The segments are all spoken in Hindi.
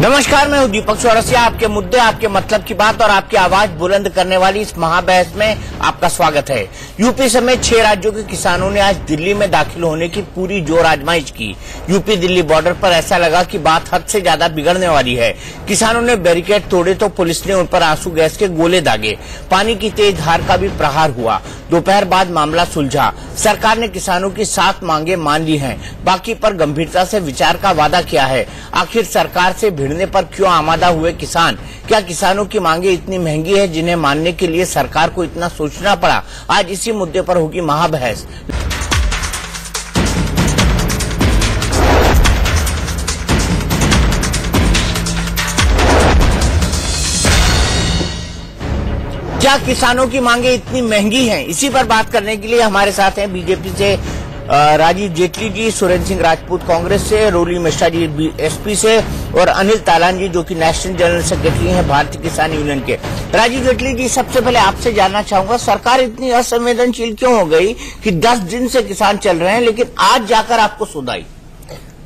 नमस्कार, मैं हूं दीपक चौरसिया। आपके मुद्दे, आपके मतलब की बात और आपकी आवाज बुलंद करने वाली इस महाबहस में आपका स्वागत है। यूपी समेत 6 राज्यों के किसानों ने आज दिल्ली में दाखिल होने की पूरी जोर आजमाइश की। यूपी दिल्ली बॉर्डर पर ऐसा लगा कि बात हद से ज्यादा बिगड़ने वाली है। किसानों ने बैरिकेड तोड़े तो पुलिस ने उन पर आंसू गैस के गोले दागे। पानी की तेज धार का भी प्रहार हुआ। दोपहर बाद मामला सुलझा। सरकार ने किसानों की 7 मांगे मान ली हैं, बाकी पर गंभीरता से विचार का वादा किया है। आखिर सरकार से भिड़ने पर क्यों आमादा हुए किसान? क्या किसानों की मांगे इतनी महंगी है जिन्हें मानने के लिए सरकार को इतना सोचना पड़ा? आज इसी मुद्दे पर होगी महाबहस। क्या किसानों की मांगे इतनी महंगी हैं? इसी पर बात करने के लिए हमारे साथ हैं बीजेपी से राजीव जेटली जी, सुरेंद्र सिंह राजपूत कांग्रेस से, रोली मिश्रा जी एसपी से और अनिल तालान जी जो कि नेशनल जनरल सेक्रेटरी हैं भारतीय किसान यूनियन के। राजीव जेटली जी, सबसे पहले आपसे जानना चाहूंगा, सरकार इतनी असंवेदनशील क्यों हो गई कि 10 दिन से किसान चल रहे हैं लेकिन आज जाकर आपको सुध आई?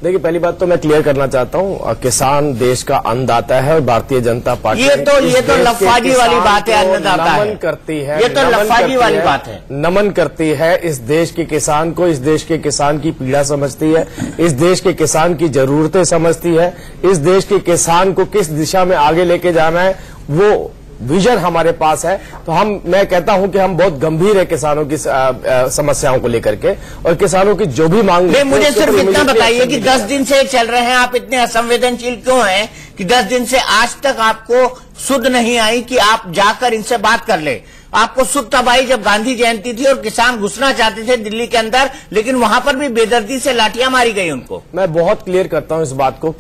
देखिए, पहली बात तो मैं क्लियर करना चाहता हूँ, किसान देश का अन्नदाता है और भारतीय जनता पार्टी ये तो लफाजी वाली बात है। अन्नदाता नमन करती है, ये तो लफाजी वाली बात है। नमन करती है इस देश के किसान को, इस देश के किसान की पीड़ा समझती है, इस देश के किसान की जरूरतें समझती है, इस देश के किसान को किस दिशा में आगे लेके जाना है वो विजन हमारे पास है। तो मैं कहता हूं कि हम बहुत गंभीर है किसानों की समस्याओं को लेकर के और किसानों की जो भी मांग। मुझे सिर्फ इतना बताइए कि 10 दिन से चल रहे हैं, आप इतने असंवेदनशील क्यों हैं कि 10 दिन से आज तक आपको सुध नहीं आई कि आप जाकर इनसे बात कर ले? आपको सुध तब आई जब गांधी जयंती थी और किसान घुसना चाहते थे दिल्ली के अंदर, लेकिन वहां पर भी बेदर्दी से लाठियां मारी गई उनको। मैं बहुत क्लियर करता हूं इस बात को।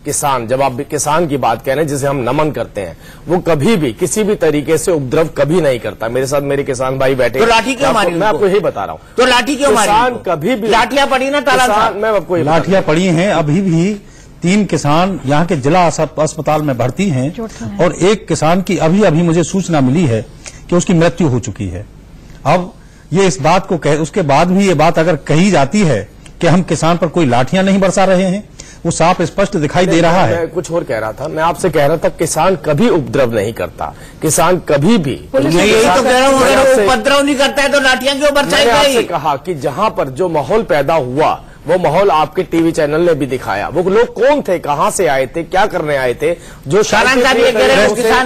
किसान जब आप किसान की बात कह रहे हैं जिसे हम नमन करते हैं, वो कभी भी किसी भी तरीके से उपद्रव कभी नहीं करता। मेरे साथ मेरे किसान भाई बैठे, तो लाठी क्यों मारी? मैं आपको यही बता रहा हूँ। तो लाठी क्यों मारी? किसान कभी भी लाठियां पड़ी ना ताला साहब, मैं आपको लाठियां पड़ी हैं। अभी भी 3 किसान यहाँ के जिला अस्पताल में भर्ती हैं और एक किसान की अभी मुझे सूचना मिली है कि उसकी मृत्यु हो चुकी है। अब ये इस बात को उसके बाद भी ये बात अगर कही जाती है कि हम किसान पर कोई लाठियां नहीं बरसा रहे हैं, वो साफ स्पष्ट दिखाई दे रहा है। मैं कुछ और कह रहा था, मैं आपसे कह रहा था किसान कभी उपद्रव नहीं करता, किसान कभी भी यही तो कह रहा हूं, अगर उपद्रव नहीं करता है तो लाठियां क्यों बरसाई गई? मैंने आपसे कहा कि जहां पर जो माहौल पैदा हुआ वो माहौल आपके टीवी चैनल ने भी दिखाया। वो लोग कौन थे, कहां से आए थे, क्या करने आए थे? जो किसान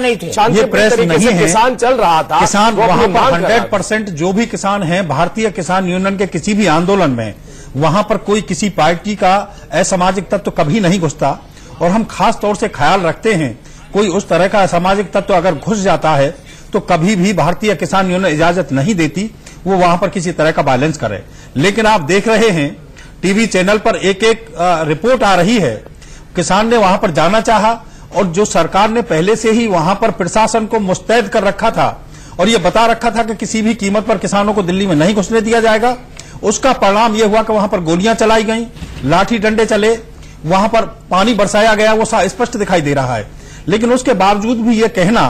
नहीं थे, ये प्रेस नहीं है, किसान चल रहा था। किसान वहां पर 100% जो भी किसान हैं भारतीय किसान यूनियन के किसी भी आंदोलन में, वहां पर कोई किसी पार्टी का असामाजिक तत्व कभी नहीं घुसता। और हम खास तौर से ख्याल रखते हैं कोई उस तरह का असामाजिक तत्व अगर घुस जाता है तो कभी भी भारतीय किसान यूनियन इजाजत नहीं देती वो वहां पर किसी तरह का वायलेंस करे। लेकिन आप देख रहे हैं टीवी चैनल पर एक रिपोर्ट आ रही है, किसान ने वहां पर जाना चाहा और जो सरकार ने पहले से ही वहां पर प्रशासन को मुस्तैद कर रखा था और ये बता रखा था कि किसी भी कीमत पर किसानों को दिल्ली में नहीं घुसने दिया जाएगा, उसका परिणाम यह हुआ कि वहां पर गोलियां चलाई गई, लाठी डंडे चले, वहां पर पानी बरसाया गया, वो स्पष्ट दिखाई दे रहा है। लेकिन उसके बावजूद भी ये कहना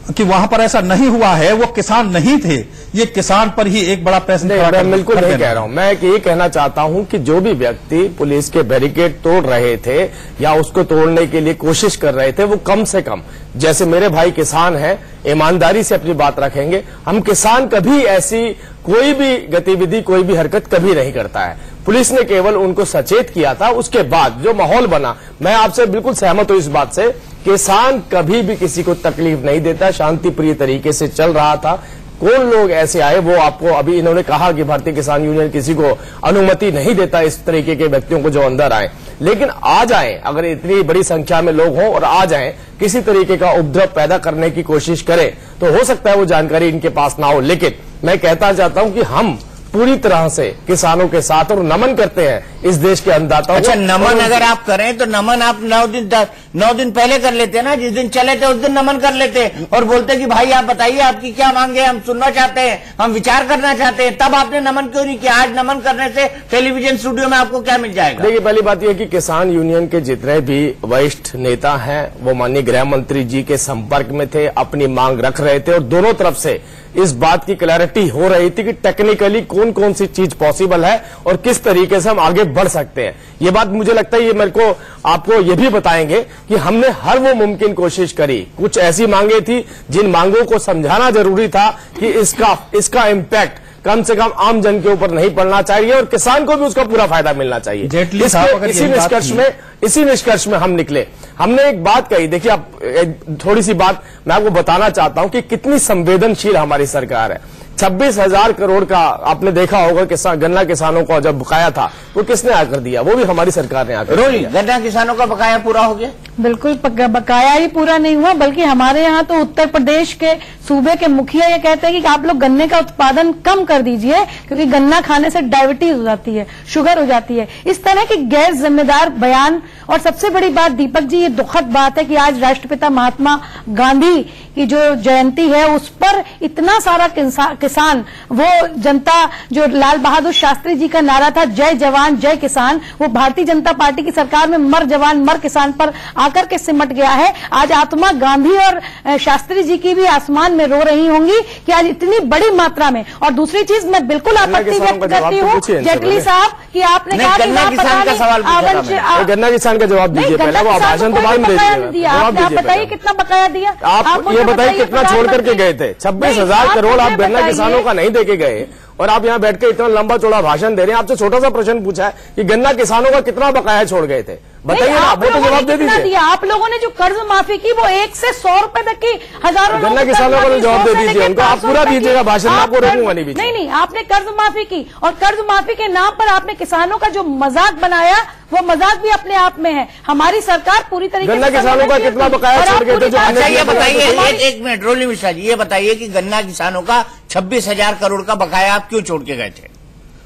कि वहां पर ऐसा नहीं हुआ है, वो किसान नहीं थे, ये किसान पर ही एक बड़ा प्रश्न खड़ा मैं बिल्कुल नहीं कह रहा हूं। मैं ये कहना चाहता हूं कि जो भी व्यक्ति पुलिस के बैरिकेड तोड़ रहे थे या उसको तोड़ने के लिए कोशिश कर रहे थे, वो कम से कम, जैसे मेरे भाई किसान हैं, ईमानदारी से अपनी बात रखेंगे। हम किसान कभी ऐसी कोई भी गतिविधि, कोई भी हरकत कभी नहीं करता है। पुलिस ने केवल उनको सचेत किया था। उसके बाद जो माहौल बना, मैं आपसे बिल्कुल सहमत हूं इस बात से, किसान कभी भी किसी को तकलीफ नहीं देता, शांति प्रिय तरीके से चल रहा था। कौन लोग ऐसे आए वो आपको अभी इन्होंने कहा कि भारतीय किसान यूनियन किसी को अनुमति नहीं देता इस तरीके के व्यक्तियों को जो अंदर आए, लेकिन आ जाएं, अगर इतनी बड़ी संख्या में लोग हों और आ जाएं, किसी तरीके का उपद्रव पैदा करने की कोशिश करें तो हो सकता है वो जानकारी इनके पास ना हो। लेकिन मैं कहता चाहता हूं कि हम पूरी तरह से किसानों के साथ और नमन करते हैं इस देश के अन्नदाताओं। अच्छा, नमन अगर आप करें तो नमन आप 9 दिन पहले कर लेते ना, जिस दिन चले थे उस दिन नमन कर लेते और बोलते कि भाई आप बताइए आपकी क्या मांग है, हम सुनना चाहते हैं, हम विचार करना चाहते हैं। तब आपने नमन क्यों नहीं किया? आज नमन करने से टेलीविजन स्टूडियो में आपको क्या मिल जाएगा? देखिए, पहली बात यह कि किसान यूनियन के जितने भी वरिष्ठ नेता हैं वो माननीय गृह मंत्री जी के संपर्क में थे, अपनी मांग रख रहे थे और दोनों तरफ से इस बात की क्लैरिटी हो रही थी कि टेक्निकली कौन कौन सी चीज पॉसिबल है और किस तरीके से हम आगे बढ़ सकते हैं। ये बात मुझे लगता है ये मेरे को आपको ये भी बताएंगे कि हमने हर वो मुमकिन कोशिश करी। कुछ ऐसी मांगे थी जिन मांगों को समझाना जरूरी था कि इसका इम्पैक्ट कम से कम आम जन के ऊपर नहीं पड़ना चाहिए और किसान को भी उसका पूरा फायदा मिलना चाहिए। इसी निष्कर्ष में हम निकले। हमने एक बात कही, देखिए आप थोड़ी सी बात मैं आपको बताना चाहता हूं कि कितनी संवेदनशील हमारी सरकार है। 26,000 करोड़ का आपने देखा होगा गन्ना किसानों को जब बकाया था वो किसने आकर दिया, वो भी हमारी सरकार ने आकर दिया। गन्ना किसानों का बकाया पूरा हो गया? बिल्कुल बकाया ही पूरा नहीं हुआ, बल्कि हमारे यहाँ तो उत्तर प्रदेश के सूबे के मुखिया ये कहते हैं कि आप लोग गन्ने का उत्पादन कम कर दीजिए क्योंकि गन्ना खाने से डायबिटीज हो जाती है, शुगर हो जाती है। इस तरह की गैर जिम्मेदार बयान। और सबसे बड़ी बात दीपक जी, ये दुखद बात है कि आज राष्ट्रपिता महात्मा गांधी की जो जयंती है उस पर इतना सारा किसान, वो जनता जो लाल बहादुर शास्त्री जी का नारा था जय जवान जय किसान, वो भारतीय जनता पार्टी की सरकार में मर जवान मर किसान पर आकर के सिमट गया है। आज आत्मा गांधी और शास्त्री जी की भी आसमान में रो रही होंगी कि आज इतनी बड़ी मात्रा में। और दूसरी चीज मैं बिल्कुल आपत्ति व्यक्त करती हूँ जेटली साहब कि आपने कहा गन्ना किसान का सवाल गन्ना किसान का जवाब दीजिए पहले, वो भाषण तो बाद में दीजिएगा। आप बताइए कितना बकाया दिया, आप ये बताइए कितना छोड़ करके गए थे। 26,000 करोड़ आप गन्ना किसानों का नहीं देके गए और आप यहाँ बैठ के इतना लंबा चौड़ा भाषण दे रहे हैं। आपसे छोटा सा प्रश्न पूछा है कि गन्ना किसानों का कितना बकाया छोड़ गए थे, बताइए ना, वो तो जवाब दे दीजिए। आप लोगों ने जो कर्ज माफी की वो 1 से 100 रुपए तक की हजारों गन्ना किसानों को जवाब दे दीजिए उनको, आप पूरा दीजिएगा भाषण, मैं आपको रोकूंगा नहीं। नहीं, आपने कर्ज माफी की और कर्ज माफी के नाम पर आपने किसानों का जो मजाक बनाया वो मजाक भी अपने आप में है। हमारी सरकार पूरी तरीके से गन्ना किसानों का कितना बकाया छोड़ गए थे? अच्छा ये बताइए, एक मिनट रोली मिश्रा जी, ये बताइए कि गन्ना किसानों का 26,000 करोड़ का बकाया आप क्यों छोड़ के गए थे?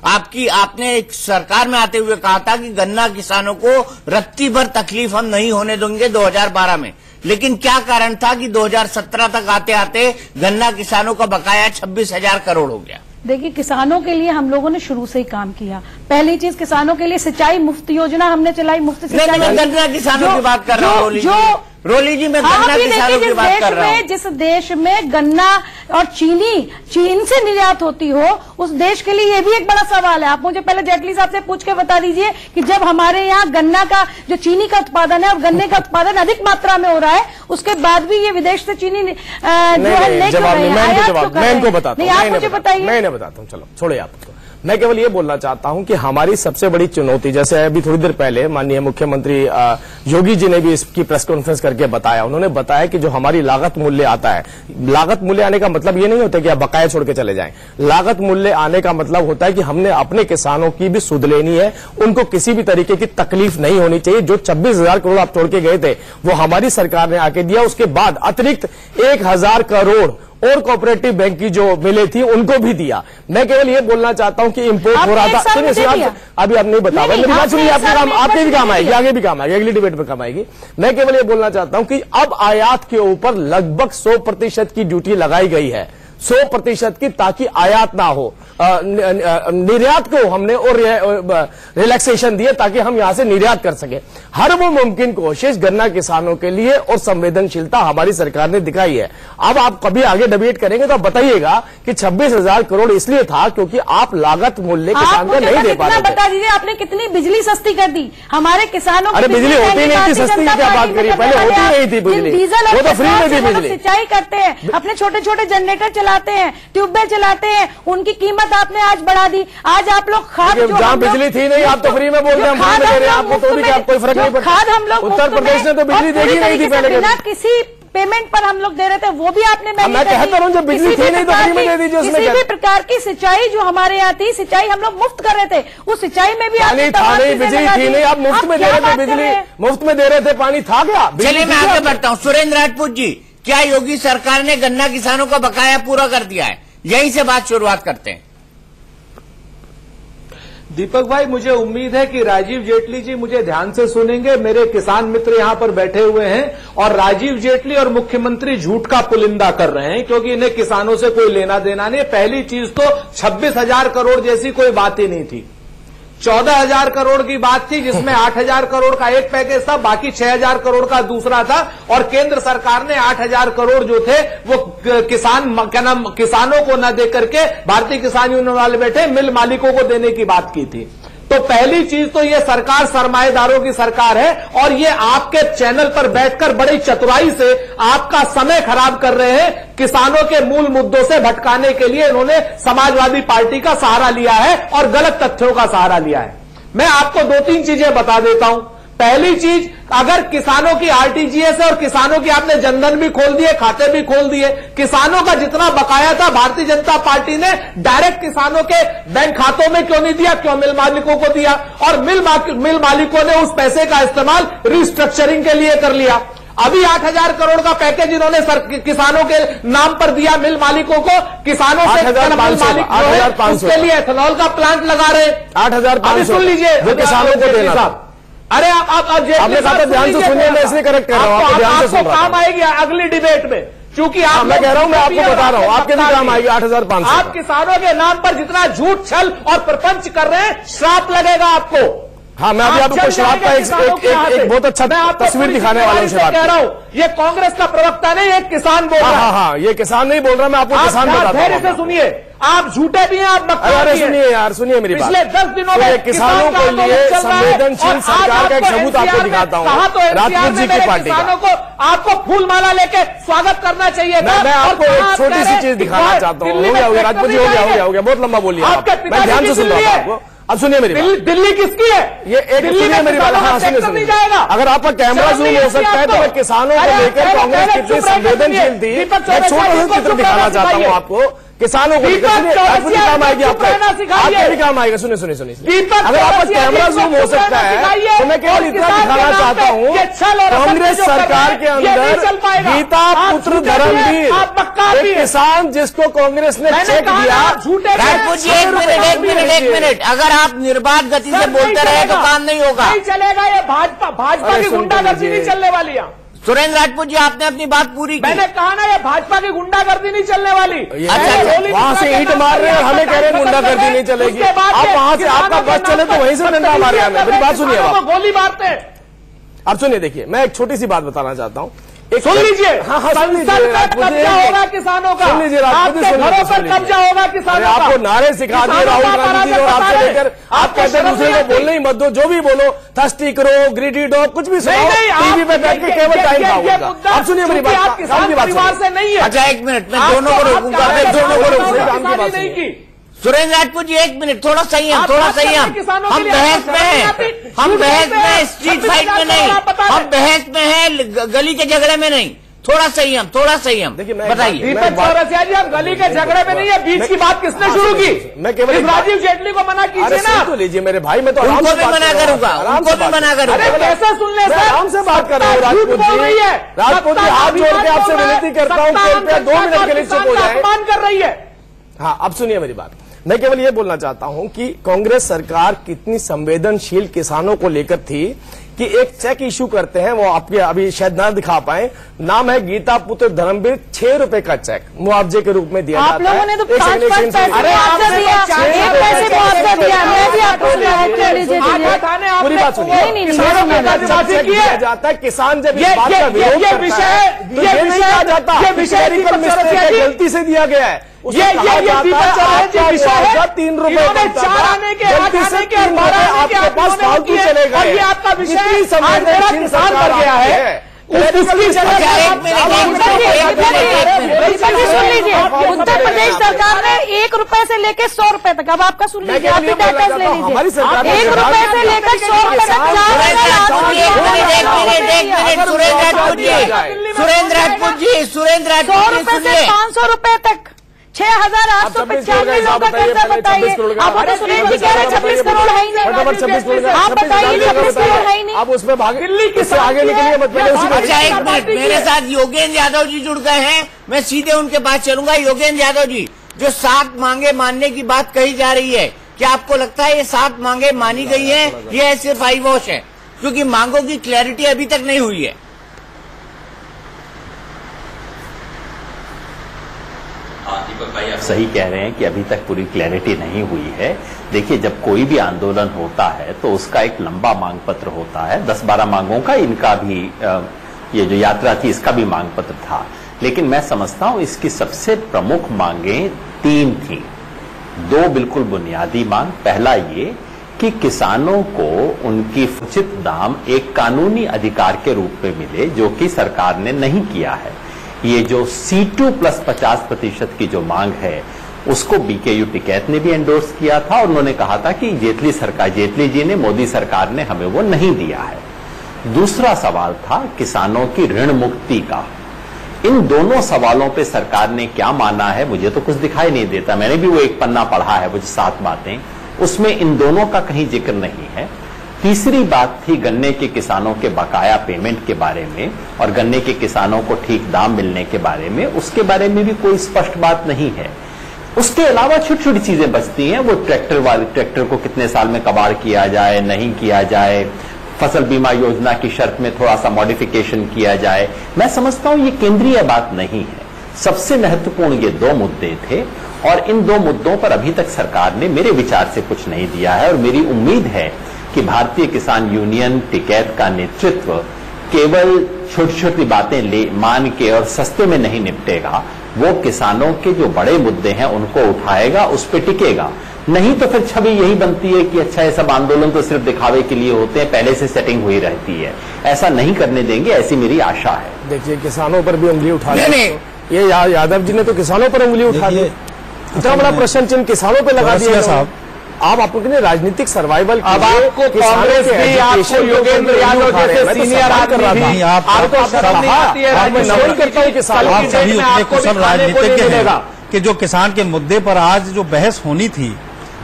आपने एक सरकार में आते हुए कहा था कि गन्ना किसानों को रत्ती भर तकलीफ हम नहीं होने देंगे 2012 में, लेकिन क्या कारण था कि 2017 तक आते आते गन्ना किसानों का बकाया 26,000 करोड़ हो गया? देखिए, किसानों के लिए हम लोगों ने शुरू से ही काम किया। पहली चीज, किसानों के लिए सिंचाई मुफ्त योजना हमने चलाई, मुफ्त सिंचाई। मैं गन्ना किसानों की बात कर रहा हूँ रोली जी, मैं गन्ना किसानों की बात कर रहा हूँ। जिस देश में गन्ना और चीन से निर्यात होती हो उस देश के लिए ये भी एक बड़ा सवाल है। आप मुझे पहले जेटली साहब से पूछ के बता दीजिए कि जब हमारे यहाँ गन्ना का जो चीनी का उत्पादन है और गन्ने का उत्पादन अधिक मात्रा में हो रहा है, उसके बाद भी ये विदेश से चीनी जो है लेकर रहे हैं। मैं इनको बताता हूँ, आप मुझे बताइए। मैं बताता हूँ, चलो छोड़िए आपको। मैं केवल ये बोलना चाहता हूं कि हमारी सबसे बड़ी चुनौती, जैसे अभी थोड़ी देर पहले माननीय मुख्यमंत्री योगी जी ने भी इसकी प्रेस कॉन्फ्रेंस करके बताया। उन्होंने बताया कि जो हमारी लागत मूल्य आता है, लागत मूल्य आने का मतलब ये नहीं होता कि आप बकाया छोड़ के चले जाएं। लागत मूल्य आने का मतलब होता है कि हमने अपने किसानों की भी सुध लेनी है, उनको किसी भी तरीके की तकलीफ नहीं होनी चाहिए। जो 26,000 करोड़ आप छोड़ के गए थे वो हमारी सरकार ने आके दिया। उसके बाद अतिरिक्त 1,000 करोड़ और कोऑपरेटिव बैंक की जो मिले थी उनको भी दिया। मैं केवल ये बोलना चाहता हूं कि इंपोर्ट हो रहा था। अभी आप नहीं बता रहे, मेरी बात सुनिए, आपके भी काम आएगी, आगे भी काम आएगी, अगली डिबेट में काम आएगी। मैं केवल ये बोलना चाहता हूं कि अब आयात के ऊपर लगभग 100% की ड्यूटी लगाई गई है, 100% की, ताकि आयात ना हो। निर्यात को हमने और रिलैक्सेशन दिए ताकि हम यहां से निर्यात कर सके। हर वो मुमकिन कोशिश गन्ना किसानों के लिए और संवेदनशीलता हमारी सरकार ने दिखाई है। अब आप कभी आगे डिबेट करेंगे तो बताइएगा कि 26,000 करोड़ इसलिए था क्योंकि आप लागत मूल्य किसान को नहीं दे पा रहे थे। बता दीजिए आपने कितनी बिजली सस्ती कर दी हमारे किसानों को? अरे बिजली होती नहीं थी सस्ती की क्या बात करिए, पहले होती नहीं थी बिजली, वो तो फ्री में थी बिजली। सिंचाई करते हैं, अपने छोटे छोटे जनरेटर चलाते हैं, ट्यूबवेल चलाते हैं, उनकी कीमत आपने आज बढ़ा दी। आज आप लोग खाद, जहाँ बिजली थी नहीं आप तो फ्री में बोल रहे हैं, हम फ्री में दे रहे हैं आपको, तो भी क्या कोई फर्क नहीं पड़ता। खाद हम लोग उत्तर प्रदेश ने तो बिजली देगी नहीं थी पहले, बिना किसी पेमेंट पर हम लोग दे रहे थे, वो भी आपने मैं कहता हूँ जब बिजली थी नहीं तो फ्री में दे दीजिए। किसी भी प्रकार की सिंचाई जो हमारे यहाँ थी, सिंचाई हम लोग मुफ्त कर रहे थे, उस सिंचाई में भी पानी था नहीं, बिजली थी नहीं, आप मुफ्त में दे रहे थे, बिजली मुफ्त में दे रहे थे, पानी था क्या? चलिए मैं आगे बढ़ता हूँ। सुरेंद्र राजपूत जी, क्या योगी सरकार ने गन्ना किसानों का बकाया पूरा कर दिया है? यहीं से बात शुरुआत करते हैं। दीपक भाई, मुझे उम्मीद है कि राजीव जेटली जी मुझे ध्यान से सुनेंगे। मेरे किसान मित्र यहां पर बैठे हुए हैं और राजीव जेटली और मुख्यमंत्री झूठ का पुलिंदा कर रहे हैं क्योंकि इन्हें किसानों से कोई लेना देना नहीं। पहली चीज तो 26,000 करोड़ जैसी कोई बात ही नहीं थी। 14,000 करोड़ की बात थी, जिसमें 8,000 करोड़ का एक पैकेज था, बाकी 6,000 करोड़ का दूसरा था। और केंद्र सरकार ने 8,000 करोड़ जो थे वो किसानों को न दे करके भारतीय किसान यूनियन वाले बैठे मिल मालिकों को देने की बात की थी। तो पहली चीज तो ये सरकार सरमाएदारों की सरकार है और ये आपके चैनल पर बैठकर बड़ी चतुराई से आपका समय खराब कर रहे हैं। किसानों के मूल मुद्दों से भटकाने के लिए इन्होंने समाजवादी पार्टी का सहारा लिया है और गलत तथ्यों का सहारा लिया है। मैं आपको 2-3 चीजें बता देता हूं। पहली चीज, अगर किसानों की आरटीजीएस है और किसानों की आपने जनधन भी खोल दिए, खाते भी खोल दिए, किसानों का जितना बकाया था भारतीय जनता पार्टी ने डायरेक्ट किसानों के बैंक खातों में क्यों नहीं दिया, क्यों मिल मालिकों को दिया? और मिल मालिकों ने उस पैसे का इस्तेमाल रिस्ट्रक्चरिंग के लिए कर लिया। अभी 8,000 करोड़ का पैकेज इन्होंने किसानों के नाम पर दिया मिल मालिकों को। किसानों से मिल मालिक उसके लिए एथेनॉल का प्लांट लगा रहे। 8,500 सुन लीजिए, वो किसानों को देना था। अरे आप आपने कहा था ध्यान से सुनिए, मैं इसलिए करेक्ट कर रहा हूं, आपको ध्यान से सुन रहा हूं। काम आएगी अगली डिबेट में, क्योंकि आप मैं कह रहा हूं, मैं आपको बता रहा हूं, आपके भी काम आएगी 8,500। आप किसानों के नाम पर जितना झूठ छल और प्रपंच कर रहे हैं, श्राप लगेगा आपको। हाँ, मैं अभी आपको श्राप का एक बहुत अच्छा तस्वीर दिखाने वाला हूं। कह रहा हूं, ये कांग्रेस का प्रवक्ता नहीं, एक किसान बोल रहा है। हाँ, ये किसान नहीं बोल रहा, मैं आपको किसान बताता हूं। धैर्य से सुनिए, आप झूठे भी हैं, आप मक्कार भी हैं। सुनिए यार, सुनिए मेरी बात। पिछले 10 दिनों में किसानों के लिए संवेदनशील सरकार का एक सबूत आपको दिखाता हूँ। राजपूत जी की पार्टी किसानों को आपको फूल माला लेके स्वागत करना चाहिए था। मैं आपको एक छोटी सी चीज दिखाना चाहता हूँ। हो गया राजपूत जी, हो गया, बहुत लंबा बोलिए। मैं ध्यान से सुन रहा हूँ आपको। अब सुनिए मेरी बात। दिल्ली किसकी है? ये एक सुनिए मेरी बात। हाँ, सुनिए। अगर आपका कैमरा जूम हो सकता है तो मैं किसानों को लेकर कांग्रेस कितनी संवेदनशील थी, एक छोटा सा चित्र दिखाना चाहता हूँ आपको। किसानों को लेकर काम आएगी आपको, आपके भी काम आएगा। सुनिए, अगर आपका कैमरा जूम हो सकता है तो मैं केवल इतना दिखाना चाहता हूँ, कांग्रेस सरकार के अंदर गीता पुत्र धर्मवीर, एक किसान जिसको कांग्रेस ने चेक दिया। राजपूत जी, एक मिनट, अगर आप निर्बाध गति से बोलते रहे तो काम नहीं होगा, नहीं चलेगा। ये भाजपा की गुंडागर्दी नहीं चलने वाली है। सुरेंद्र राजपूत जी, आपने अपनी बात पूरी की। मैंने कहा ना, ये भाजपा की गुंडागर्दी नहीं चलने वाली। वहां से ईंट मार रहे हैं, हमें कह रहे हैं गुंडागर्दी नहीं चलेगी। आप वहां से आपका बस चले तो वहीं से डंडा मारे हमें। मेरी बात सुनिए, आप गोली मारते हैं। आप सुनिए, देखिए मैं एक छोटी सी बात बताना चाहता हूँ। सुन लीजिए, कब्जा होगा किसानों का, आपके घरों पर कब्जा होगा किसानों का। आपको नारे सिखा दिए राहुल गांधी जी और आपसे लेकर आप कहते हैं दूसरे को बोलने ही मत दो, जो भी बोलो, थर्स्टी करो, ग्रीडी डो, कुछ भी सुनाओ, टीवी पे बैठ के केवल टाइम खाओ। आप सुनिए मेरी बात, किसान परिवार से नहीं है। अच्छा, एक मिनट, मैं दोनों को रोकूंगा, सुरेंद्र राजपूत जी, एक मिनट, थोड़ा संयम। हम बहस में हैं, स्ट्रीट फाइट में नहीं, हम बहस में हैं, गली के झगड़े में नहीं। थोड़ा संयम। देखिए, बताइए। दीपक चौरसिया जी, हम गली के झगड़े में नहीं है। बीच की बात किसने शुरू की? मैं केवल राजीव जेटली को मना कीजिए ना। तो लीजिए मेरे भाई, मैं तो उनको भी मना करूंगा। कैसे सुन ले सर? आराम से बात कर रहा हूँ राजपूत जी। राजपूत जी, हाथ जोड़ के आपसे विनती करता हूँ, कृपया 2 मिनट के लिए चुप हो जाए। अपमान कर रही है। हाँ, अब सुनिए मेरी बात। मैं केवल ये बोलना चाहता हूं कि कांग्रेस सरकार कितनी संवेदनशील किसानों को लेकर थी कि एक चेक इशू करते हैं, वो आपके अभी शायद ना दिखा पाए, नाम है गीता पुत्र धर्मवीर, 6 रुपए का चेक मुआवजे के रूप में दिया जाता है। आप लोगों ने तो 5 पैसे आपसे दिया, 1 पैसे मुआवजा दिया। मैं भी आपको पूरी बात सुनिए। किया जाता है किसान जब इस बात का विरोध करता है तो ये नहीं कहा जाता गलती से दिया गया है। ये विषय है 3 रुपए, 4 आने के, 8 आने के, 12 आने के आपके पास फालतू चलेगा। और ये आपका विषय संवेदनशील सरकार कर गया है। उत्तर प्रदेश सरकार ने 1 रुपए से लेकर 100 रुपए तक, अब आपका सुन लीजिए, आप भी डाटा ले लीजिए। 1 रुपए से लेकर 100 रुपए तक। सुरेंद्र राजपूत जी 100 रुपए से 500 रुपए तक, 6,895 लोगों का कैसा बताइए। आप तो सुरेंद्र जी कह रहे 26 करोड़ है ही नहीं। आप बताइए 26 करोड़ है ही नहीं। आप उसमें दिल्ली किससे आगे निकलिए मत। अच्छा, एक मिनट, मेरे साथ योगेंद्र यादव जी जुड़ गए हैं, मैं सीधे उनके पास चलूंगा। योगेंद्र यादव जी, जो 7 मांगे मानने की बात कही जा रही है, क्या आपको लगता है ये 7 मांगे मानी गई है? ये सिर्फ आई वॉश है, क्योंकि मांगों की क्लैरिटी अभी तक नहीं हुई है। हाँ, भाई आप सही कह रहे हैं कि अभी तक पूरी क्लैरिटी नहीं हुई है। देखिए, जब कोई भी आंदोलन होता है तो उसका एक लंबा मांग पत्र होता है, 10-12 मांगों का। इनका भी ये जो यात्रा थी इसका भी मांग पत्र था, लेकिन मैं समझता हूं इसकी सबसे प्रमुख मांगें 3 थी। 2 बिल्कुल बुनियादी मांग। पहला ये कि किसानों को उनकी उचित दाम एक कानूनी अधिकार के रूप में मिले, जो कि सरकार ने नहीं किया है। ये जो C2 प्लस 50% की जो मांग है उसको BKU टिकैत ने भी एंडोर्स किया था और उन्होंने कहा था कि जेटली जी ने, मोदी सरकार ने हमें वो नहीं दिया है। दूसरा सवाल था किसानों की ऋण मुक्ति का। इन दोनों सवालों पे सरकार ने क्या माना है मुझे तो कुछ दिखाई नहीं देता। मैंने भी वो एक पन्ना पढ़ा है, वो 7 बातें, उसमें इन दोनों का कहीं जिक्र नहीं है। तीसरी बात थी गन्ने के किसानों के बकाया पेमेंट के बारे में और गन्ने के किसानों को ठीक दाम मिलने के बारे में, उसके बारे में भी कोई स्पष्ट बात नहीं है। उसके अलावा छोटी छोटी चीजें बचती हैं, वो ट्रैक्टर को कितने साल में कबाड़ किया जाए, नहीं किया जाए, फसल बीमा योजना की शर्त में थोड़ा सा मॉडिफिकेशन किया जाए। मैं समझता हूं ये केंद्रीय बात नहीं है। सबसे महत्वपूर्ण ये 2 मुद्दे थे और इन 2 मुद्दों पर अभी तक सरकार ने मेरे विचार से कुछ नहीं दिया है और मेरी उम्मीद है कि भारतीय किसान यूनियन टिकैत का नेतृत्व केवल छोटी छोटी बातें मान के और सस्ते में नहीं निपटेगा। वो किसानों के जो बड़े मुद्दे हैं उनको उठाएगा, उस पर टिकेगा। नहीं तो फिर छवि यही बनती है कि अच्छा ये सब आंदोलन तो सिर्फ दिखावे के लिए होते हैं, पहले से सेटिंग हुई रहती है। ऐसा नहीं करने देंगे, ऐसी मेरी आशा है। देखिए, किसानों पर भी उंगली उठा दी। ये यादव जी ने तो किसानों पर उंगली उठा दी। इतना बड़ा प्रश्न चिन्ह किसानों पे लगा दिया साहब। आप अपने राजनीतिक सर्वाइवल के अब आपको कांग्रेस भी आपको योगेंद्र यादव जैसे सीनियर आदमी भी आपको शर्म नहीं आती है। आप सभी उतने कुशल राजनीतिज्ञ हैं कि जो किसान के मुद्दे पर आज जो बहस होनी थी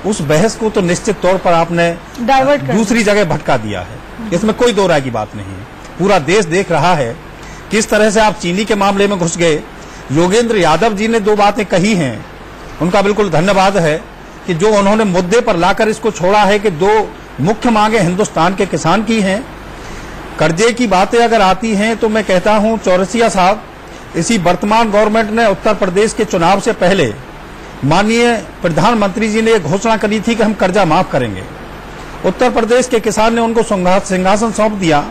उस बहस को तो निश्चित तौर पर आपने डाइवर्ट कर दूसरी जगह भटका दिया है। इसमें कोई 2 राय की बात नहीं है। पूरा देश देख रहा है किस तरह से आप चीनी के मामले में घुस गए। योगेंद्र यादव जी ने 2 बातें कही हैं, उनका बिल्कुल धन्यवाद है कि जो उन्होंने मुद्दे पर लाकर इसको छोड़ा है कि 2 मुख्य मांगे हिंदुस्तान के किसान की हैं। कर्जे की बातें अगर आती हैं तो मैं कहता हूं चौरसिया साहब, इसी वर्तमान गवर्नमेंट ने उत्तर प्रदेश के चुनाव से पहले माननीय प्रधानमंत्री जी ने एक घोषणा करी थी कि हम कर्जा माफ करेंगे। उत्तर प्रदेश के किसान ने उनको सिंहासन सौंप दिया,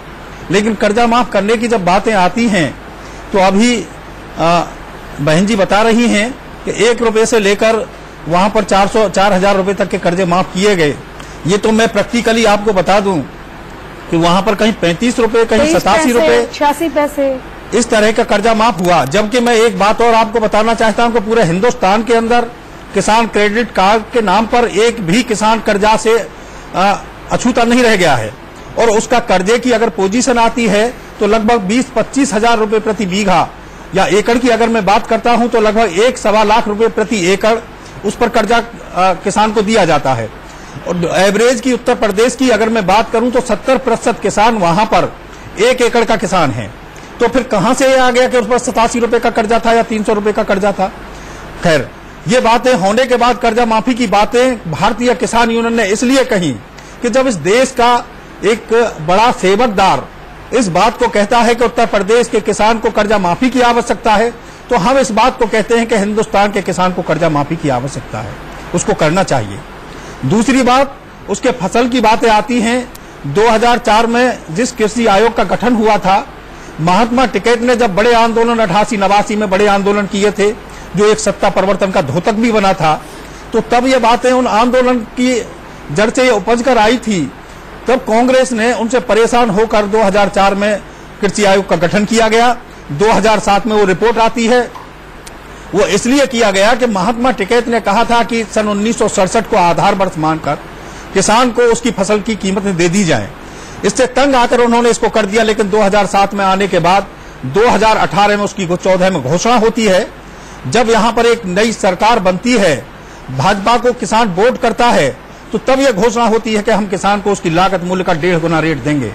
लेकिन कर्जा माफ करने की जब बातें आती हैं तो अभी बहन जी बता रही हैं कि 1 रुपए से लेकर वहां पर 4,000 रुपए तक के कर्जे माफ किए गए। ये तो मैं प्रैक्टिकली आपको बता दूं कि वहां पर कहीं 35 रुपए, कहीं 87 रुपए, 86 पैसे इस तरह का कर्जा माफ हुआ। जबकि मैं एक बात और आपको बताना चाहता हूं कि पूरे हिंदुस्तान के अंदर किसान क्रेडिट कार्ड के नाम पर एक भी किसान कर्जा से अछूता नहीं रह गया है और उसका कर्जे की अगर पोजीशन आती है तो लगभग 20-25 हजार रुपए प्रति बीघा या एकड़ की अगर मैं बात करता हूं तो लगभग 1-1.25 लाख रुपए प्रति एकड़ उस पर कर्जा किसान को दिया जाता है। और एवरेज की उत्तर प्रदेश की अगर मैं बात करूं तो 70% किसान वहां पर 1 एकड़ का किसान है। तो फिर कहां से आ गया कि उस पर 87 रुपए का कर्जा था या 300 रुपए का कर्जा था। खैर, ये बातें होने के बाद कर्जा माफी की बातें भारतीय किसान यूनियन ने इसलिए कही कि जब इस देश का एक बड़ा सेवकदार इस बात को कहता है कि उत्तर प्रदेश के किसान को कर्जा माफी की आवश्यकता है, तो हम इस बात को कहते हैं कि हिंदुस्तान के किसान को कर्जा माफी की आवश्यकता है, उसको करना चाहिए। दूसरी बात, उसके फसल की बातें आती हैं। 2004 में जिस कृषि आयोग का गठन हुआ था, महात्मा टिकैत ने जब बड़े आंदोलन 88-89 में बड़े आंदोलन किए थे, जो एक सत्ता परिवर्तन का द्योतक भी बना था, तो तब ये बातें उन आंदोलन की जड़ से ये उपज कर आई थी। तब कांग्रेस ने उनसे परेशान होकर 2004 में कृषि आयोग का गठन किया गया। 2007 में वो रिपोर्ट आती है, वो इसलिए किया गया कि महात्मा टिकैत ने कहा था कि सन 1967 को आधार वर्ष मानकर किसान को उसकी फसल की कीमतें दे दी जाए। इससे तंग आकर उन्होंने इसको कर दिया, लेकिन 2007 में आने के बाद 2018 में उसकी 14 में घोषणा होती है। जब यहां पर एक नई सरकार बनती है, भाजपा को किसान वोट करता है, तो तब यह घोषणा होती है कि हम किसान को उसकी लागत मूल्य का 1.5 गुना रेट देंगे।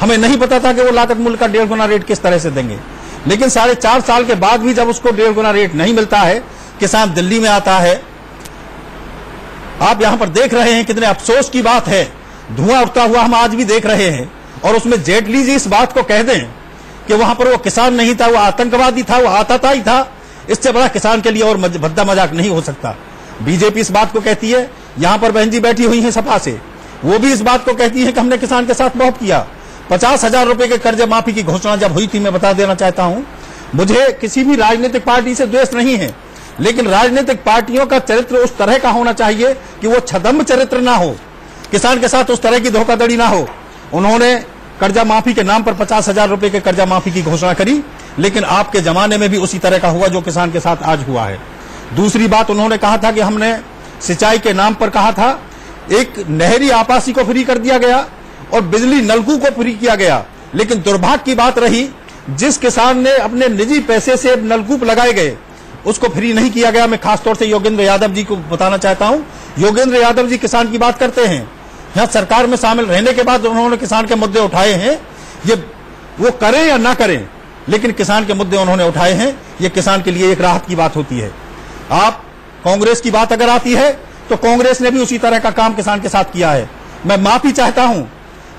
हमें नहीं पता था कि वो लागत मूल्य का 1.5 गुना रेट किस तरह से देंगे, लेकिन 4.5 साल के बाद भी जब उसको 1.5 गुना रेट नहीं मिलता है, किसान दिल्ली में आता है। आप यहां पर देख रहे हैं कितने अफसोस की बात है, धुआं उठता हुआ हम आज भी देख रहे हैं। और उसमें जेटली जी इस बात को कह दें कि वहां पर वो किसान नहीं था, वो आतंकवादी था, वो आतताई था, इससे बड़ा किसान के लिए और भद्दा मजाक नहीं हो सकता। बीजेपी इस बात को कहती है, यहां पर बहन जी बैठी हुई हैं सपा से, वो भी इस बात को कहती है कि हमने किसान के साथ बहुत किया। 50,000 रुपए के कर्ज माफी की घोषणा जब हुई थी, मैं बता देना चाहता हूं, मुझे किसी भी राजनीतिक पार्टी से द्वेष नहीं है, लेकिन राजनीतिक पार्टियों का चरित्र उस तरह का होना चाहिए कि वो छदम्ब चरित्र ना हो, किसान के साथ उस तरह की धोखाधड़ी ना हो। उन्होंने कर्जा माफी के नाम पर 50,000 रुपए के कर्जा माफी की घोषणा करी, लेकिन आपके जमाने में भी उसी तरह का हुआ जो किसान के साथ आज हुआ है। दूसरी बात, उन्होंने कहा था कि हमने सिंचाई के नाम पर कहा था, एक नहरी आपासी को फ्री कर दिया गया और बिजली नलकूप को फ्री किया गया, लेकिन दुर्भाग्य की बात रही, जिस किसान ने अपने निजी पैसे से नलकूप लगाए गए उसको फ्री नहीं किया गया। मैं खासतौर से योगेंद्र यादव जी को बताना चाहता हूं, योगेंद्र यादव जी किसान की बात करते हैं, यहां सरकार में शामिल रहने के बाद उन्होंने किसान के मुद्दे उठाए हैं, ये वो करें या ना करें, लेकिन किसान के मुद्दे उन्होंने उठाए हैं। ये किसान के लिए एक राहत की बात होती है। आप कांग्रेस की बात अगर आती है तो कांग्रेस ने भी उसी तरह का काम किसान के साथ किया है। मैं माफी चाहता हूं,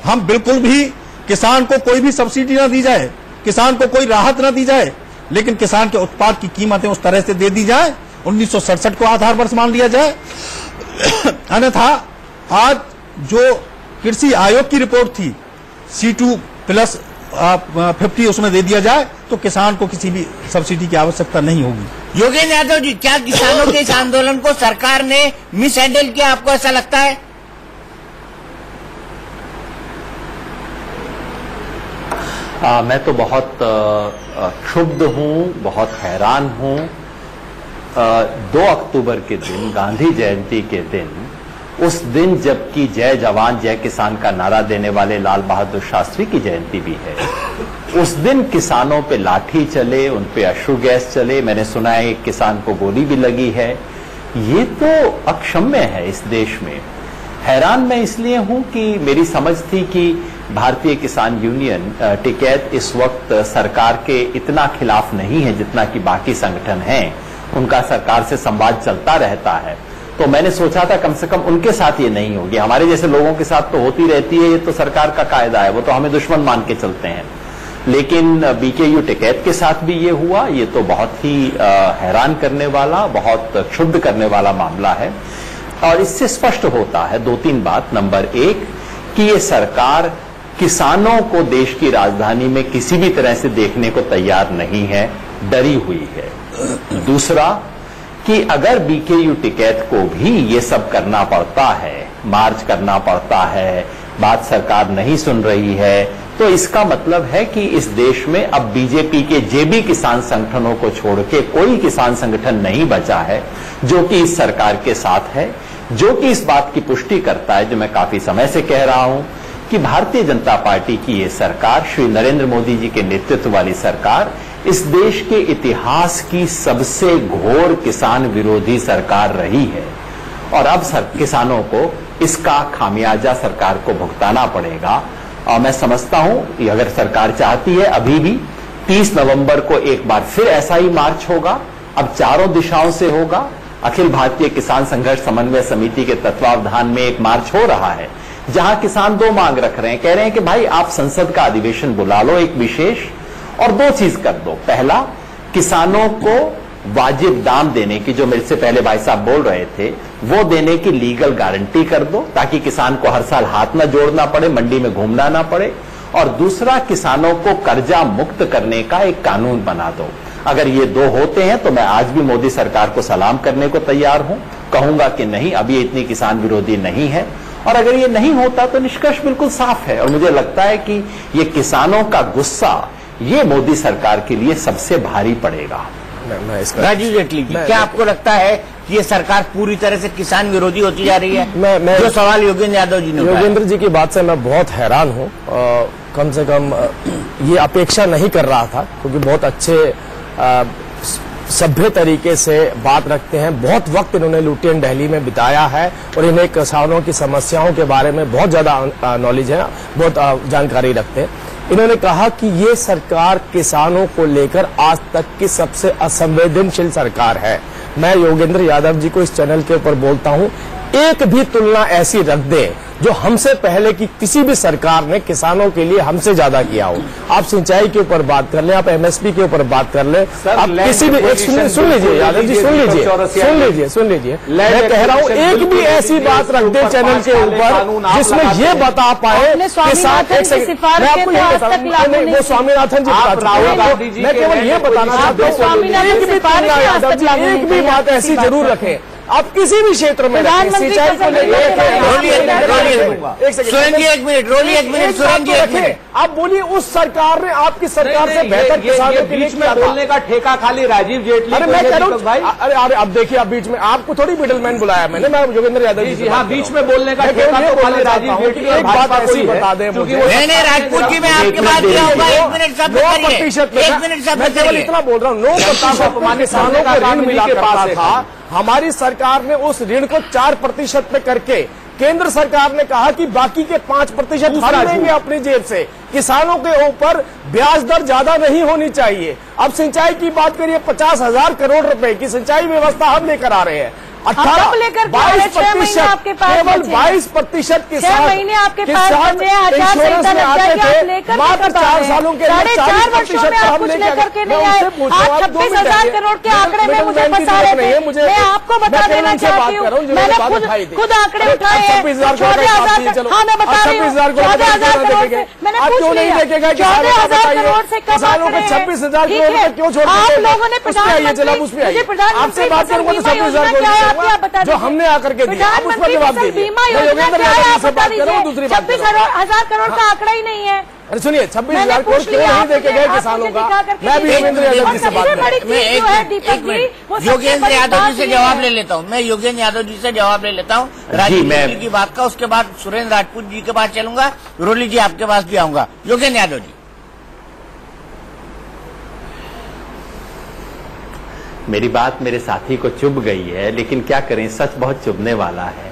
हम बिल्कुल भी किसान को कोई भी सब्सिडी ना दी जाए, किसान को कोई राहत ना दी जाए, लेकिन किसान के उत्पाद की कीमतें उस तरह से दे दी जाए, 1967 को आधार वर्ष मान लिया जाए। अन्यथा आज जो कृषि आयोग की रिपोर्ट थी C2+50 उसमें दे दिया जाए तो किसान को किसी भी सब्सिडी की आवश्यकता नहीं होगी। योगेंद्र यादव जी, क्या किसानों के इस आंदोलन को सरकार ने मिस हैंडल किया, आपको ऐसा लगता है? मैं तो बहुत क्षुब्ध हूं, बहुत हैरान हूं। 2 अक्टूबर के दिन, गांधी जयंती के दिन, उस दिन जबकि जय जवान जय किसान का नारा देने वाले लाल बहादुर शास्त्री की जयंती भी है, उस दिन किसानों पे लाठी चले, उन पे अश्रु गैस चले। मैंने सुना है एक किसान को गोली भी लगी है। ये तो अक्षम्य है इस देश में। हैरान मैं इसलिए हूं कि मेरी समझ थी कि भारतीय किसान यूनियन टिकैत इस वक्त सरकार के इतना खिलाफ नहीं है जितना कि बाकी संगठन हैं। उनका सरकार से संवाद चलता रहता है, तो मैंने सोचा था कम से कम उनके साथ ये नहीं होगी। हमारे जैसे लोगों के साथ तो होती रहती है, ये तो सरकार का कायदा है, वो तो हमें दुश्मन मान के चलते हैं। लेकिन बीकेयू टिकैत के साथ भी ये हुआ, ये तो बहुत ही हैरान करने वाला, बहुत क्षुब्ध करने वाला मामला है। और इससे स्पष्ट होता है 2-3 बात। नंबर 1 कि ये सरकार किसानों को देश की राजधानी में किसी भी तरह से देखने को तैयार नहीं है, डरी हुई है। दूसरा कि अगर बीकेयू टिकैत को भी ये सब करना पड़ता है, मार्च करना पड़ता है, बात सरकार नहीं सुन रही है, तो इसका मतलब है कि इस देश में अब बीजेपी के जेबी किसान संगठनों को छोड़ के कोई किसान संगठन नहीं बचा है जो कि इस सरकार के साथ है, जो कि इस बात की पुष्टि करता है जो मैं काफी समय से कह रहा हूं कि भारतीय जनता पार्टी की ये सरकार, श्री नरेंद्र मोदी जी के नेतृत्व वाली सरकार, इस देश के इतिहास की सबसे घोर किसान विरोधी सरकार रही है। और अब किसानों को इसका खामियाजा सरकार को भुगताना पड़ेगा। और मैं समझता हूं कि अगर सरकार चाहती है, अभी भी 30 नवंबर को एक बार फिर ऐसा ही मार्च होगा। अब चारों दिशाओं से होगा। अखिल भारतीय किसान संघर्ष समन्वय समिति के तत्वावधान में एक मार्च हो रहा है, जहां किसान 2 मांग रख रहे हैं। कह रहे हैं कि भाई आप संसद का अधिवेशन बुला लो एक विशेष, और 2 चीज कर दो। पहला, किसानों को वाजिब दाम देने की, जो मेरे से पहले भाई साहब बोल रहे थे, वो देने की लीगल गारंटी कर दो, ताकि किसान को हर साल हाथ न जोड़ना पड़े, मंडी में घूमना ना पड़े। और दूसरा, किसानों को कर्जा मुक्त करने का एक कानून बना दो। अगर ये 2 होते हैं तो मैं आज भी मोदी सरकार को सलाम करने को तैयार हूं। कहूंगा कि नहीं, अभी इतनी किसान विरोधी नहीं है। और अगर ये नहीं होता तो निष्कर्ष बिल्कुल साफ है। और मुझे लगता है कि ये किसानों का गुस्सा ये मोदी सरकार के लिए सबसे भारी पड़ेगा। राजीव जेटली जी, क्या आपको लगता है कि ये सरकार पूरी तरह से किसान विरोधी होती जा रही है? जो सवाल योगेंद्र यादव जी ने, योगेंद्र जी की बात से मैं बहुत हैरान हूँ। कम से कम ये अपेक्षा नहीं कर रहा था, क्योंकि बहुत अच्छे सभ्य तरीके से बात रखते हैं। बहुत वक्त इन्होंने लुटियन दिल्ली में बिताया है और इन्हें किसानों की समस्याओं के बारे में बहुत ज्यादा नॉलेज है, बहुत जानकारी रखते हैं। इन्होंने कहा कि ये सरकार किसानों को लेकर आज तक की सबसे असंवेदनशील सरकार है। मैं योगेंद्र यादव जी को इस चैनल के ऊपर बोलता हूं, एक भी तुलना ऐसी रख दे जो हमसे पहले की किसी भी सरकार ने किसानों के लिए हमसे ज्यादा किया हो। आप सिंचाई के ऊपर बात कर लें, आप एमएसपी के ऊपर बात कर लें, आप किसी भी सुन लीजिए यादव जी, सुन लीजिए मैं कह रहा हूँ एक भी ऐसी बात रख दे चैनल के ऊपर जिसमें ये बता पाए कि साथ मैं आपको ये बता रहा हूँ, वो स्वामीनाथन जी मैं केवल ये बताना चाहता हूँ एक भी बात ऐसी जरूर रखें आप किसी भी क्षेत्र में सिंचाई को सुरेंद्र जी एक मिनट सुरेंद्र जी एक मिनट आप बोलिए उस सरकार ने आपकी सरकार से बेहतर किसानों के बीच में बोलने का ठेका खाली राजीव जेटली। अरे मैं कह रहा हूँ भाई, अरे अब देखिए आप बीच में आपको थोड़ी मिडलमैन बुलाया मैंने, मैं योगेंद्र यादव जी हाँ बीच में बोलने का ठेका तो खाली राजीव जेटली। एक बात ऐसी बता दें मैंने राजपूत जी में आपके बात किया होगा, 1 मिनट सब 1 मिनट केवल इतना बोल रहा हूँ 9% किसानों को ऋण मिला करता था। हमारी सरकार ने उस ऋण को 4% पे करके केंद्र सरकार ने कहा कि बाकी के 5% हम देंगे अपनी जेब से, किसानों के ऊपर ब्याज दर ज्यादा नहीं होनी चाहिए। अब सिंचाई की बात करिए 50,000 करोड़ रुपए की सिंचाई व्यवस्था हम लेकर आ रहे हैं। 18-22% केवल 22% किसान महीने आपके पास बचे हैं, इंश्योरेंस में आते थे मात्र 4 सालों के साढ़े 4 वर्षों में आप कुछ लेकर के नहीं आए। आप 26,000 करोड़ के आंकड़े में मुझे फंसा रहे थे। मैं आपको बता देना चाहती हूँ, मैंने खुद आंकड़े उठाए हैं 14,000। हाँ मैं बता रही हूँ 14,000 करोड़ से मैंने पूछ लिया 14,000 करोड़ से कब किसानों को 26,000 करोड़ में क्यों छोड़ आप लोगों ने आपसे बात करूंगा तो 26,000 करोड़ जो हमने आकर के दिया आप उस पर जवाब दीजिए। बीमा योजना क्या है आप बता दीजिए। 26,000 करोड़ का आंकड़ा ही नहीं है। अरे सुनिए 26,000 करोड़ क्यों नहीं देके गए किसानों का। मैं भी योगेंद्र यादव जी से बात कर योगेंद्र यादव जी से जवाब ले लेता हूँ, मैं योगेंद्र यादव जी से जवाब ले लेता हूँ राजीव जी की बात का, उसके बाद सुरेंद्र राजपूत जी के पास चलूंगा, रोली जी आपके पास भी आऊंगा। योगेंद्र यादव जी मेरी बात मेरे साथी को चुभ गई है, लेकिन क्या करें सच बहुत चुभने वाला है।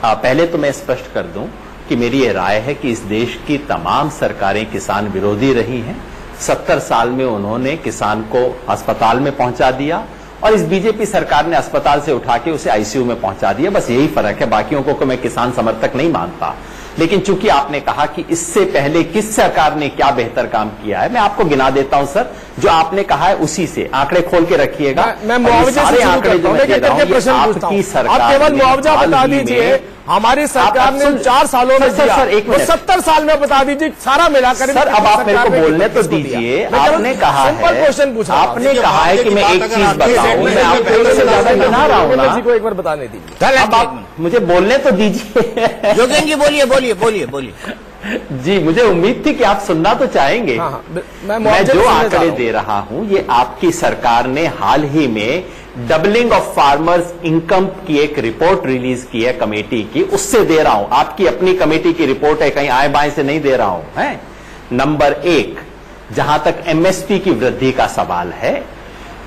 पहले तो मैं स्पष्ट कर दूं कि मेरी ये राय है कि इस देश की तमाम सरकारें किसान विरोधी रही हैं। 70 साल में उन्होंने किसान को अस्पताल में पहुंचा दिया और इस बीजेपी सरकार ने अस्पताल से उठा के उसे आईसीयू में पहुंचा दिया। बस यही फर्क है, बाकियों को मैं किसान समर्थक नहीं मानता। लेकिन चूंकि आपने कहा कि इससे पहले किस सरकार ने क्या बेहतर काम किया है, मैं आपको गिना देता हूं सर, जो आपने कहा है उसी से आंकड़े खोल के रखिएगा। मैं मुआवजे से आंकड़े जो मैं दे रहा हूं, प्रश्न पूछता हूं, आप केवल मुआवजा बता दीजिए। हमारी सरकार ने 4 सालों में दिया, एक 70 साल में बता दीजिए सारा मिलाकर। सर अब आप मेरे को बोलने तो दीजिए। आपने कहा है, क्वेश्चन पूछा, आपने कहा है कि मैं एक चीज बताऊं, मैं आपको इससे ज्यादा गिना रहा हूं ना, को एक बार बताने दीजिए। अब आप मुझे बोलने तो दीजिए। योगेंद्र जी बोलिए। जी मुझे उम्मीद थी कि आप सुनना तो चाहेंगे। मैं जो आंकड़े दे रहा हूं ये आपकी सरकार ने हाल ही में डबलिंग ऑफ फार्मर्स इनकम की एक रिपोर्ट रिलीज की है कमेटी की, उससे दे रहा हूं। आपकी अपनी कमेटी की रिपोर्ट है, कहीं आए बाएं से नहीं दे रहा हूं। है नंबर 1, जहां तक एमएसपी की वृद्धि का सवाल है,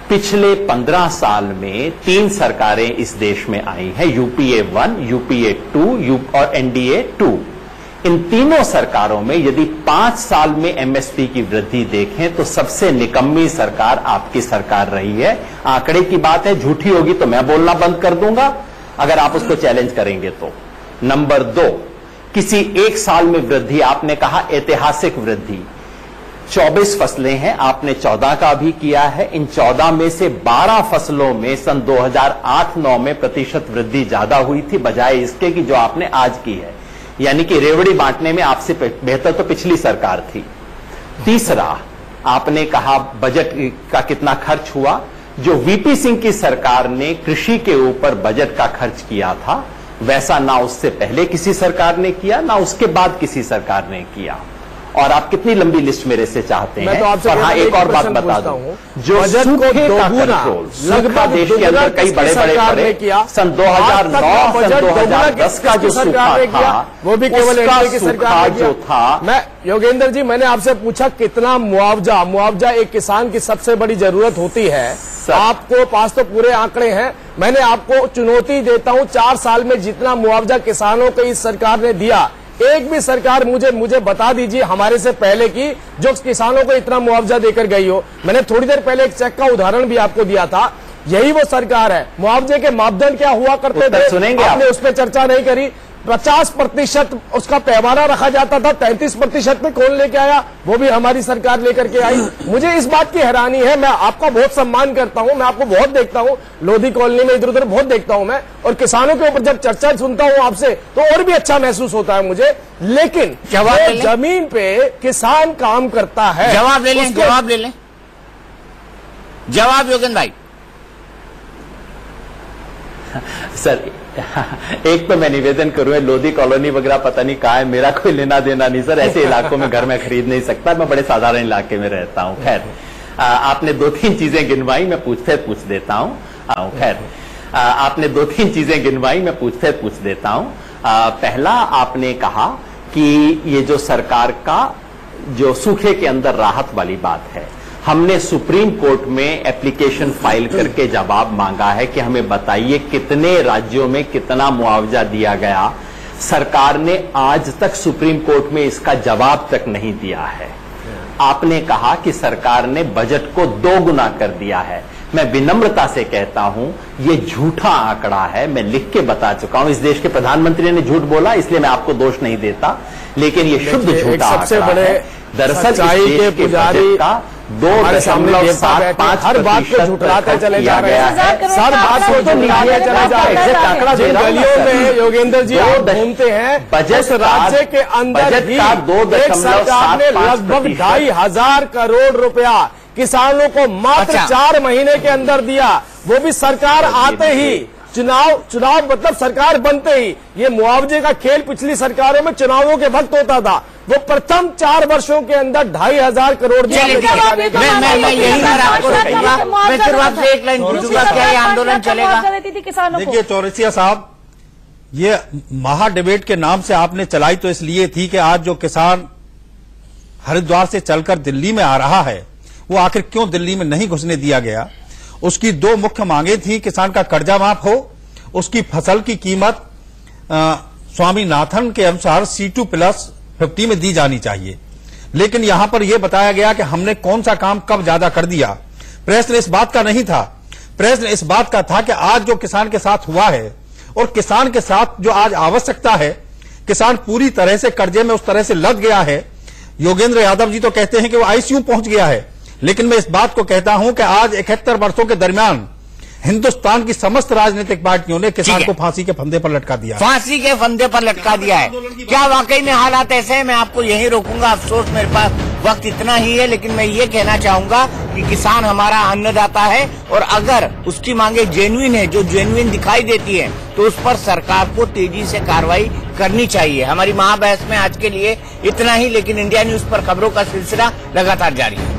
पिछले 15 साल में 3 सरकारें इस देश में आई हैं, यूपीए 1, यूपीए 2 और एनडीए 2। इन तीनों सरकारों में यदि 5 साल में एमएसपी की वृद्धि देखें तो सबसे निकम्मी सरकार आपकी सरकार रही है। आंकड़े की बात है, झूठी होगी तो मैं बोलना बंद कर दूंगा अगर आप उसको चैलेंज करेंगे तो। नंबर 2, किसी एक साल में वृद्धि, आपने कहा ऐतिहासिक वृद्धि। 24 फसलें हैं, आपने 14 का भी किया है। इन 14 में से 12 फसलों में सन 2008-9 में प्रतिशत वृद्धि ज्यादा हुई थी बजाय इसके कि जो आपने आज की है, यानी कि रेवड़ी बांटने में आपसे बेहतर तो पिछली सरकार थी। तीसरा, आपने कहा बजट का कितना खर्च हुआ। जो वीपी सिंह की सरकार ने कृषि के ऊपर बजट का खर्च किया था वैसा ना उससे पहले किसी सरकार ने किया ना उसके बाद किसी सरकार ने किया। और आप कितनी लंबी लिस्ट मेरे से चाहते हैं? तो आपसे और हाँ एक और बात बता दूं, जो बजट को दोगुना लगभग देश के अंदर कई बड़े-बड़े पड़े, सन 2009 सन 2010 का जो सूखा था वो भी केवल एनडीए की सरकार जो था। मैं योगेंद्र जी मैंने आपसे पूछा कितना मुआवजा एक किसान की सबसे बड़ी जरूरत होती है। आपको पास तो पूरे आंकड़े हैं, मैंने आपको चुनौती देता हूं 4 साल में जितना मुआवजा किसानों को इस सरकार ने दिया, एक भी सरकार मुझे बता दीजिए हमारे से पहले की जो किसानों को इतना मुआवजा देकर गई हो। मैंने थोड़ी देर पहले एक चेक का उदाहरण भी आपको दिया था, यही वो सरकार है। मुआवजे के मापदंड क्या हुआ करते थे, सुनेंगे आपने उस पर चर्चा नहीं करी। 50% उसका पैमाना रखा जाता था, 33% पे कौन लेके आया, वो भी हमारी सरकार लेकर के आई। मुझे इस बात की हैरानी है, मैं आपका बहुत सम्मान करता हूं, मैं आपको बहुत देखता हूं, लोधी कॉलोनी में इधर उधर बहुत देखता हूं मैं, और किसानों के ऊपर जब चर्चा सुनता हूं आपसे तो और भी अच्छा महसूस होता है मुझे। लेकिन जमीन पे किसान काम करता है, जवाब ले लें, जवाब ले लें, जवाब योगेंद्र भाई। सर एक तो मैं निवेदन करूं, लोधी कॉलोनी वगैरह पता नहीं कहाँ है, मेरा कोई लेना देना नहीं सर, ऐसे इलाकों में घर में खरीद नहीं सकता, मैं बड़े साधारण इलाके में रहता हूं। खैर आपने 2-3 चीजें गिनवाई, मैं पूछ देता हूं। खैर आपने 2-3 चीजें गिनवाई, मैं पूछ देता हूं। पहला आपने कहा कि ये जो सरकार का जो सूखे के अंदर राहत वाली बात है, हमने सुप्रीम कोर्ट में एप्लीकेशन फाइल करके जवाब मांगा है कि हमें बताइए कितने राज्यों में कितना मुआवजा दिया गया। सरकार ने आज तक सुप्रीम कोर्ट में इसका जवाब तक नहीं दिया है। आपने कहा कि सरकार ने बजट को 2 गुना कर दिया है। मैं विनम्रता से कहता हूं ये झूठा आंकड़ा है, मैं लिख के बता चुका हूं। इस देश के प्रधानमंत्री ने झूठ बोला, इसलिए मैं आपको दोष नहीं देता, लेकिन ये शुद्ध झूठा आंकड़ा है। दरअसल इस देश के बजट का 2.75% हर बात को झुठलाते चले जा रहे हैं, सर बात को तो निकालते चले जा रहे हैं। आंकड़ा गलियों में योगेंद्र जी आप घूमते हैं, बजट राज्य के अंदर ही एक सरकार ने लगभग 2,500 करोड़ रुपया किसानों को मात्र 4 महीने के अंदर दिया, वो भी सरकार आते ही। चुनाव मतलब सरकार बनते ही। ये मुआवजे का खेल पिछली सरकारों में चुनावों के वक्त होता था, वो प्रथम 4 वर्षों के अंदर 2,500 करोड़ दिया। मैं यही आपको रोकूंगा, मैं सिर्फ आपसे एक लाइन पूछूंगा, क्या ये आंदोलन चलेगा? देखिए चौरसिया साहब, ये महा डिबेट के नाम से आपने चलाई तो इसलिए थी कि आज जो किसान हरिद्वार से चलकर दिल्ली में आ रहा है, वो आखिर क्यों दिल्ली में नहीं घुसने दिया गया। उसकी 2 मुख्य मांगे थी, किसान का कर्जा माफ हो, उसकी फसल की कीमत स्वामीनाथन के अनुसार C2+50 में दी जानी चाहिए। लेकिन यहां पर यह बताया गया कि हमने कौन सा काम कब ज्यादा कर दिया। प्रश्न इस बात का नहीं था, प्रश्न इस बात का था कि आज जो किसान के साथ हुआ है और किसान के साथ जो आज आवश्यकता है, किसान पूरी तरह से कर्जे में उस तरह से लद गया है। योगेंद्र यादव जी तो कहते हैं कि वो ICU पहुंच गया है, लेकिन मैं इस बात को कहता हूं कि आज 71 वर्षों के दरमियान हिंदुस्तान की समस्त राजनीतिक पार्टियों ने किसान को फांसी के फंदे पर लटका दिया, फांसी के फंदे पर लटका दिया है। क्या वाकई में हालात ऐसे हैं? मैं आपको यही रोकूंगा, अफसोस मेरे पास वक्त इतना ही है, लेकिन मैं ये कहना चाहूंगा कि किसान हमारा अन्नदाता है, और अगर उसकी मांगे जेन्युइन है, जो जेन्युइन दिखाई देती है, तो उस पर सरकार को तेजी से कार्रवाई करनी चाहिए। हमारी महाबहस में आज के लिए इतना ही, लेकिन इंडिया न्यूज पर खबरों का सिलसिला लगातार जारी है।